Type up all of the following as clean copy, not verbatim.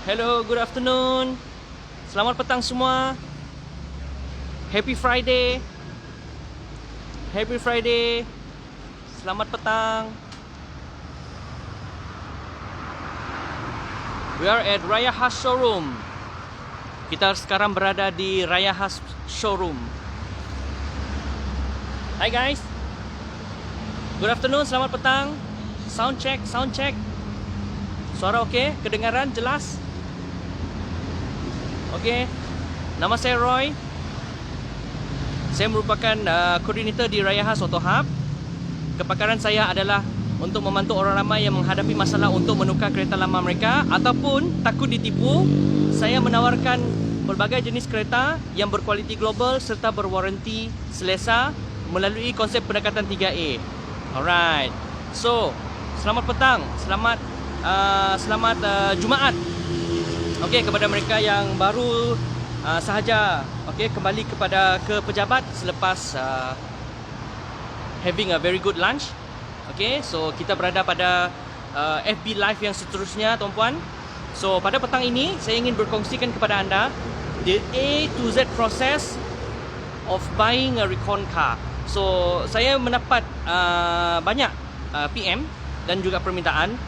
Hello, good afternoon. Selamat petang semua. Happy Friday. Happy Friday. Selamat petang. We are at Raya Has Showroom. Kita sekarang berada di Raya Has Showroom. Hi guys. Good afternoon, selamat petang. Sound check, sound check. Suara okey? Kedengaran jelas? Okey. Nama saya Roy. Saya merupakan koordinator di Raya Has Auto Hub. Kepakaran saya adalah untuk membantu orang ramai yang menghadapi masalah untuk menukar kereta lama mereka ataupun takut ditipu. Saya menawarkan pelbagai jenis kereta yang berkualiti global serta berwaranti selesa melalui konsep pendekatan 3A. Alright. So, selamat petang. Selamat Jumaat. Okey, kepada mereka yang baru sahaja kembali ke pejabat selepas having a very good lunch. Okey, so kita berada pada FB Live yang seterusnya, tuan-puan. So pada petang ini saya ingin berkongsikan kepada anda the A to Z process of buying a recon car. So saya mendapat banyak PM dan juga permintaan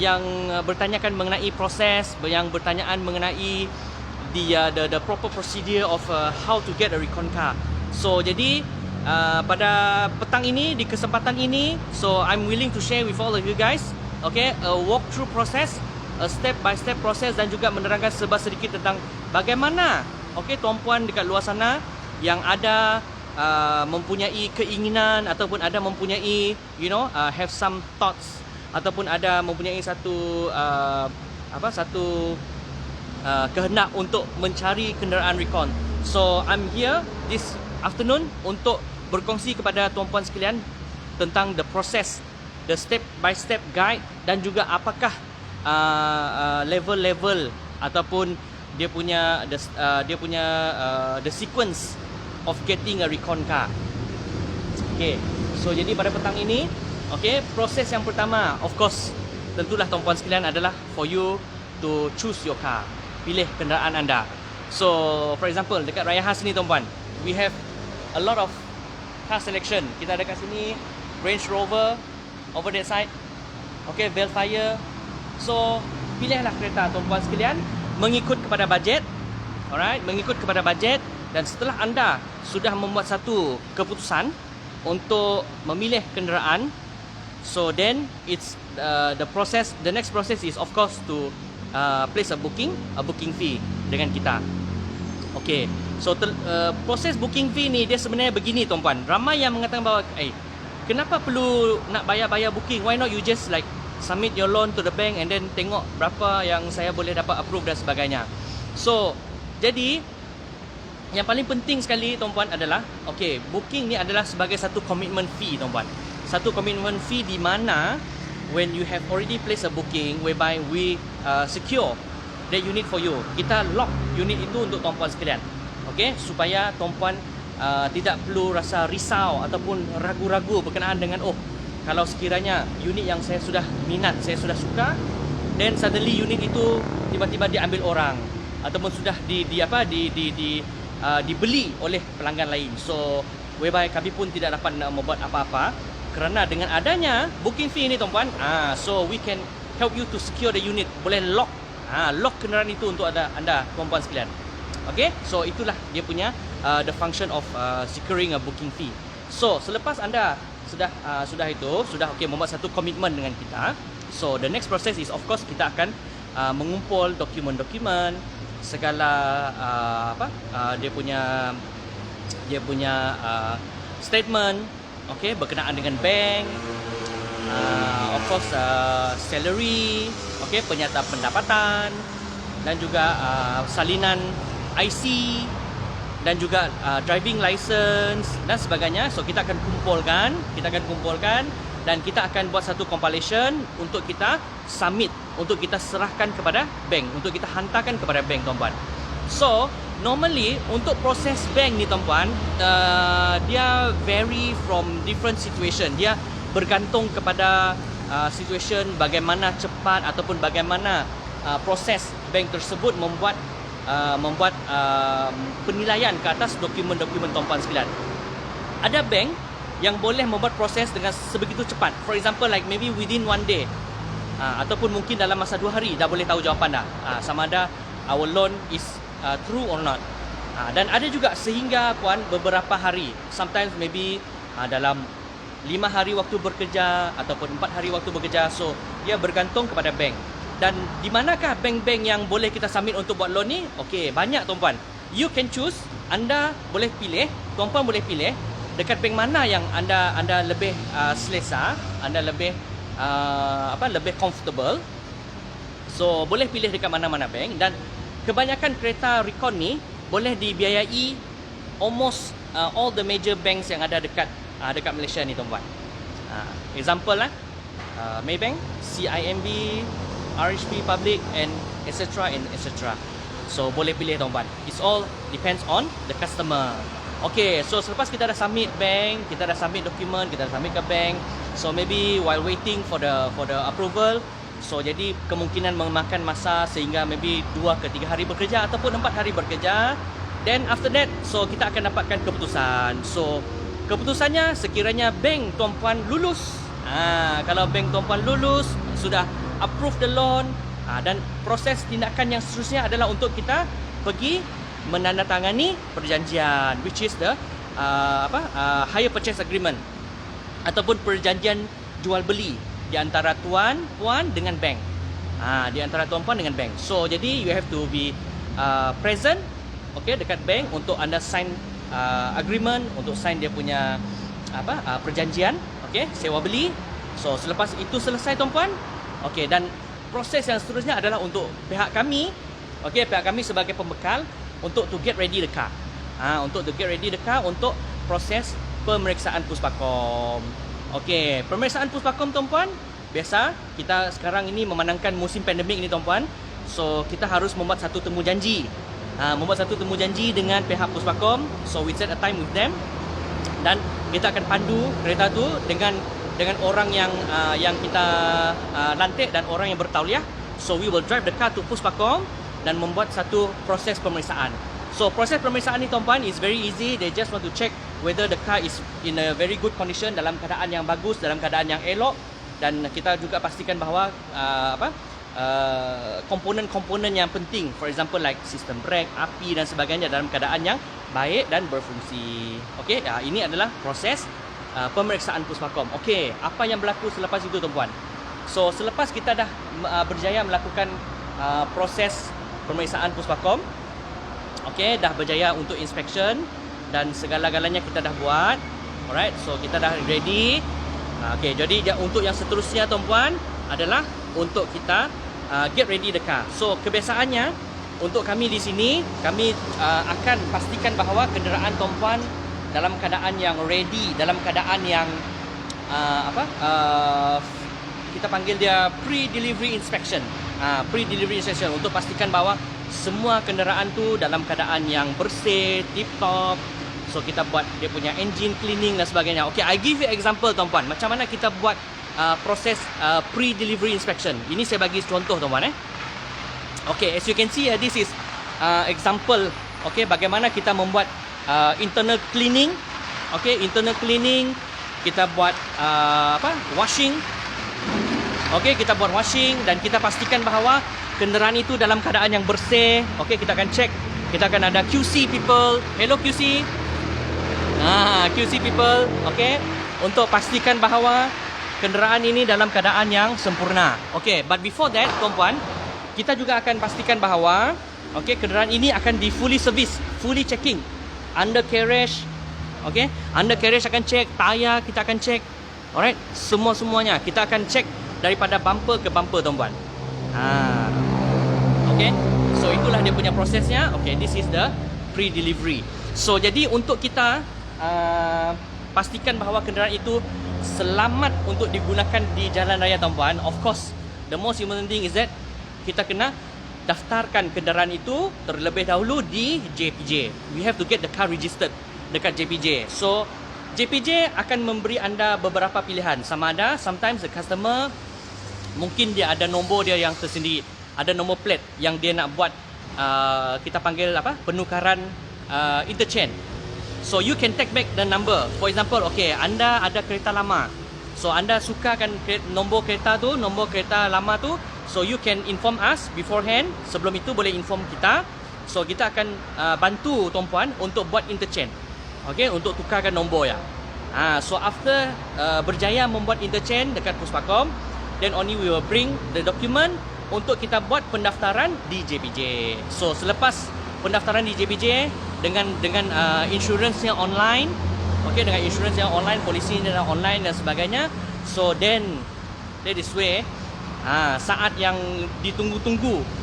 yang bertanyakan mengenai proses, yang bertanyaan mengenai the proper procedure of how to get a recon car. So jadi pada petang ini, di kesempatan ini, so I'm willing to share with all of you guys, okay, a walk through process, a step by step process, dan juga menerangkan sedikit tentang bagaimana, okay, tuan-puan dekat luar sana yang ada mempunyai keinginan ataupun ada mempunyai have some thoughts ataupun ada mempunyai satu kehendak untuk mencari kenderaan recon. So I'm here this afternoon untuk berkongsi kepada tuan-puan sekalian tentang the process, the step by step guide, dan juga apakah level-level ataupun dia punya the sequence of getting a recon car. Okay, so jadi pada petang ini, okay, proses yang pertama, of course, tentulah tuan-puan sekalian adalah for you to choose your car. Pilih kenderaan anda. So, for example, dekat Raya Has ni, tuan-puan, we have a lot of car selection. Kita ada kat sini Range Rover, over that side, okay, Velfire. So, pilihlah kereta, tuan-puan sekalian, mengikut kepada bajet. Alright, mengikut kepada bajet. Dan setelah anda sudah membuat satu keputusan untuk memilih kenderaan, so then it's the next process is of course to place a booking fee dengan kita. Okay, so proses booking fee ni dia sebenarnya begini, tuan-puan. Ramai yang mengatakan bahawa kenapa perlu nak bayar booking? Why not you just like submit your loan to the bank and then tengok berapa yang saya boleh dapat approve dan sebagainya. So jadi yang paling penting sekali, tuan-puan, adalah okay, booking ni adalah sebagai satu commitment fee, tuan-puan. Satu commitment fee di mana when you have already placed a booking whereby we secure that unit for you, kita lock unit itu untuk tuan-puan sekalian, okay, supaya tuan-puan tidak perlu rasa risau ataupun ragu-ragu berkenaan dengan kalau sekiranya unit yang saya sudah minat, saya sudah suka, then suddenly unit itu tiba-tiba diambil orang ataupun sudah dibeli oleh pelanggan lain. So whereby kami pun tidak dapat membuat apa-apa kerana dengan adanya booking fee ini, tuan-puan, so we can help you to secure the unit. Boleh lock kenderaan itu untuk anda tuan-puan sekalian. Okay, so itulah dia punya the function of securing a booking fee. So selepas anda sudah okay, membuat satu komitmen dengan kita, so the next process is of course kita akan mengumpul dokumen-dokumen, segala dia punya statement, okay, berkenaan dengan bank, of course salary, okay, penyertaan pendapatan, dan juga salinan IC, dan juga driving license dan sebagainya. So kita akan kumpulkan dan kita akan buat satu compilation untuk kita submit, untuk kita serahkan kepada bank, untuk kita hantarkan kepada bank, tuan-puan. So normally untuk proses bank ni, tuan-puan, dia vary from different situation. Dia bergantung kepada situation bagaimana cepat ataupun bagaimana proses bank tersebut membuat penilaian ke atas dokumen-dokumen tuan-puan sekalian. Ada bank yang boleh membuat proses dengan sebegitu cepat. For example, like maybe within 1 day, ataupun mungkin dalam masa 2 hari dah boleh tahu jawapan dah, sama ada our loan is true or not. Dan ada juga sehingga puan beberapa hari, sometimes maybe dalam 5 hari waktu bekerja ataupun 4 hari waktu bekerja. So dia bergantung kepada bank. Dan di manakah bank-bank yang boleh kita submit untuk buat loan ni? Okey, banyak tuan-puan. You can choose. Anda boleh pilih, tuan-puan boleh pilih dekat bank mana yang anda lebih selesa, anda lebih lebih comfortable. So boleh pilih dekat mana-mana bank. Dan kebanyakan kereta recon ni boleh dibiayai almost all the major banks yang ada dekat Malaysia ni tuan-puan. Example lah, Maybank, CIMB, RHB Public, and etc. and etc. So boleh pilih tuan-puan. It's all depends on the customer. Okay, so selepas kita dah submit bank, kita dah submit dokumen, kita dah submit ke bank. So maybe while waiting for the approval, so jadi kemungkinan memakan masa sehingga maybe 2 ke 3 hari bekerja ataupun 4 hari bekerja. Then after that, so kita akan dapatkan keputusan. So keputusannya sekiranya bank tuan-puan lulus. Kalau bank tuan-puan lulus, sudah approve the loan, dan proses tindakan yang seterusnya adalah untuk kita pergi menandatangani perjanjian, which is the hire purchase agreement ataupun perjanjian jual beli di antara tuan-puan dengan bank. Di antara tuan-puan dengan bank. So jadi you have to be present, okay, dekat bank untuk anda sign agreement, untuk sign dia punya perjanjian, okay, sewa beli. So selepas itu selesai tuan-puan, okay, dan proses yang seterusnya adalah untuk pihak kami, okay, pihak kami sebagai pembekal untuk to get ready the car. Untuk to get ready the car untuk proses pemeriksaan Puspakom. Okey, pemeriksaan Puspakom tuan-puan, biasa kita sekarang ini memandangkan musim pandemik ni tuan-puan. So kita harus membuat satu temu janji. Dengan pihak Puspakom. So we set a time with them. Dan kita akan pandu kereta tu dengan orang yang kita lantik dan orang yang bertauliah. So we will drive the car to Puspakom dan membuat satu proses pemeriksaan. So proses pemeriksaan ni tuan-puan is very easy. They just want to check whether the car is in a very good condition, dalam keadaan yang bagus, dalam keadaan yang elok. Dan kita juga pastikan bahawa komponen-komponen yang penting, for example like sistem brake, api dan sebagainya dalam keadaan yang baik dan berfungsi. Okey, ini adalah proses pemeriksaan Puspakom. Okey, apa yang berlaku selepas itu tuan-puan? So selepas kita dah berjaya melakukan proses pemeriksaan Puspakom, okey, dah berjaya untuk inspection dan segala-galanya kita dah buat. Alright, so kita dah ready. Okey, jadi untuk yang seterusnya tuan-puan adalah untuk kita get ready the car. So kebiasaannya untuk kami di sini, kami akan pastikan bahawa kenderaan tuan-puan dalam keadaan yang ready, dalam keadaan yang kita panggil dia pre-delivery inspection. Pre-delivery inspection untuk pastikan bahawa semua kenderaan tu dalam keadaan yang bersih, tip top. So kita buat dia punya engine cleaning dan sebagainya. Okay, I give you example tuan-puan, macam mana kita buat proses pre-delivery inspection. Ini saya bagi contoh tuan-puan. Okay, as you can see, this is example. Okay, bagaimana kita membuat internal cleaning. Okay, internal cleaning. Kita buat washing. Okay, kita buat washing dan kita pastikan bahawa kenderaan itu dalam keadaan yang bersih. Okay, kita akan check. Kita akan ada QC people. Hello QC. QC people. Okay, untuk pastikan bahawa kenderaan ini dalam keadaan yang sempurna. Okay, but before that, tuan-puan, kita juga akan pastikan bahawa kenderaan ini akan di fully service, fully checking. Undercarriage, undercarriage akan check, tayar kita akan check. Alright, semuanya kita akan check daripada bumper ke bumper tuan-puan. So itulah dia punya prosesnya. This is the pre-delivery. So jadi untuk kita pastikan bahawa kenderaan itu selamat untuk digunakan di jalan raya tuan-puan, of course the most important thing is that kita kena daftarkan kenderaan itu terlebih dahulu di JPJ. We have to get the car registered dekat JPJ. So JPJ akan memberi anda beberapa pilihan. Sama ada sometimes the customer mungkin dia ada nombor dia yang tersendiri. ada nombor plate yang dia nak buat kita panggil apa, penukaran interchange. So you can take back the number. For example, okay, anda ada kereta lama, so anda sukakan nombor kereta tu, nombor kereta lama tu, so you can inform us beforehand. Sebelum itu boleh inform kita. So kita akan bantu tuan puan untuk buat interchange, okay, untuk tukarkan nombor ya. So after berjaya membuat interchange dekat Puspakom, then only we will bring the document untuk kita buat pendaftaran di JPJ. So selepas pendaftaran di JPJ dengan insurance yang online, okay, dengan insurance yang online, polisi yang online dan sebagainya. So then that is where saat yang ditunggu-tunggu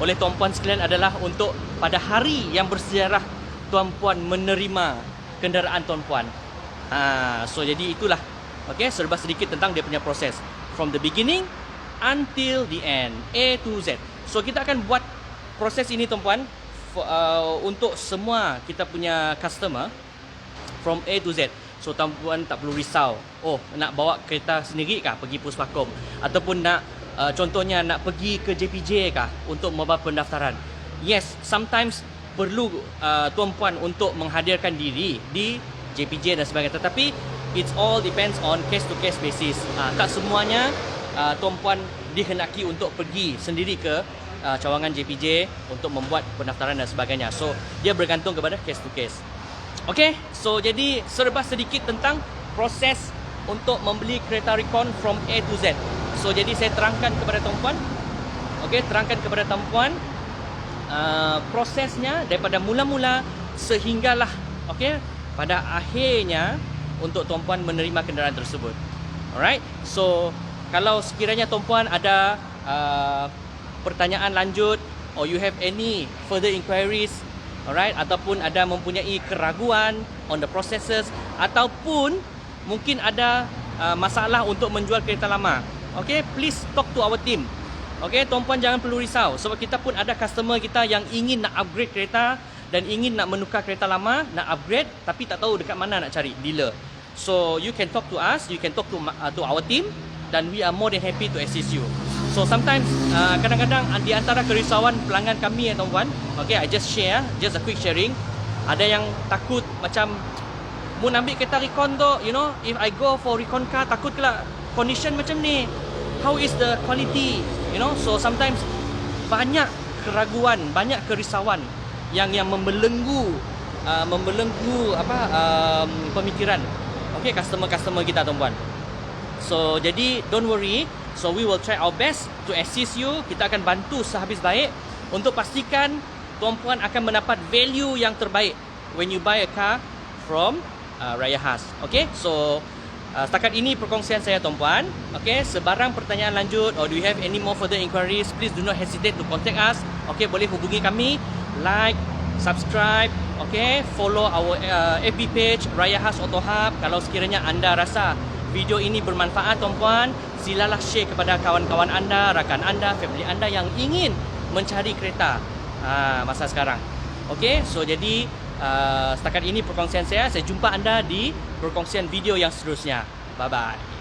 oleh tuan puan sekalian adalah untuk pada hari yang bersejarah tuan puan menerima kenderaan tuan puan. So jadi itulah, okay, serba sedikit tentang dia punya proses from the beginning until the end, A to Z. So kita akan buat proses ini tuan puan untuk semua kita punya customer from A to Z. So tuan puan tak perlu risau, oh nak bawa kereta sendiri kah pergi Puspakom, ataupun nak contohnya nak pergi ke JPJ kah untuk membuat pendaftaran. Yes, sometimes perlu tuan puan untuk menghadirkan diri di JPJ dan sebagainya, tetapi it's all depends on case to case basis. Tak semuanya tuan puan dihendaki untuk pergi sendiri ke cawangan JPJ untuk membuat pendaftaran dan sebagainya. So dia bergantung kepada case to case. Okay, so jadi serba sedikit tentang proses untuk membeli kereta Recon from A to Z. So jadi saya terangkan kepada tuan puan, okay, terangkan kepada tuan puan prosesnya daripada mula-mula sehinggalah, okay, pada akhirnya untuk tuan puan menerima kenderaan tersebut. Alright, so kalau sekiranya tuan puan ada pertanyaan lanjut, or you have any further inquiries, alright, ataupun ada mempunyai keraguan on the processes, ataupun mungkin ada masalah untuk menjual kereta lama, okay, please talk to our team. Okay, tuan puan jangan perlu risau, sebab kita pun ada customer kita yang ingin nak upgrade kereta dan ingin nak menukar kereta lama, nak upgrade tapi tak tahu dekat mana nak cari dealer. So you can talk to us, you can talk to our team, dan we are more than happy to assist you. So sometimes kadang-kadang di antara kerisauan pelanggan kami ya tuan-tuan, okay, I just share, just a quick sharing. Ada yang takut macam mau ambil kereta Recon tu, you know, if I go for Recon car, takut kelak condition macam ni, how is the quality, you know. So sometimes banyak keraguan, banyak kerisauan yang membelenggu pemikiran, okay, customer kita tuan-tuan. So jadi don't worry, so we will try our best to assist you. Kita akan bantu sehabis baik untuk pastikan tuan-puan akan mendapat value yang terbaik when you buy a car from Raya Khas. Okay, so setakat ini perkongsian saya tuan-puan. Okay, sebarang pertanyaan lanjut or do you have any more further inquiries, please do not hesitate to contact us. Okay, boleh hubungi kami, like, subscribe, okay, follow our FB page Raya Khas Auto Hub. Kalau sekiranya anda rasa video ini bermanfaat tuan-puan, silalah share kepada kawan-kawan anda, rakan anda, family anda yang ingin mencari kereta masa sekarang. Okay, so jadi setakat ini perkongsian saya. Saya jumpa anda di perkongsian video yang seterusnya. Bye-bye.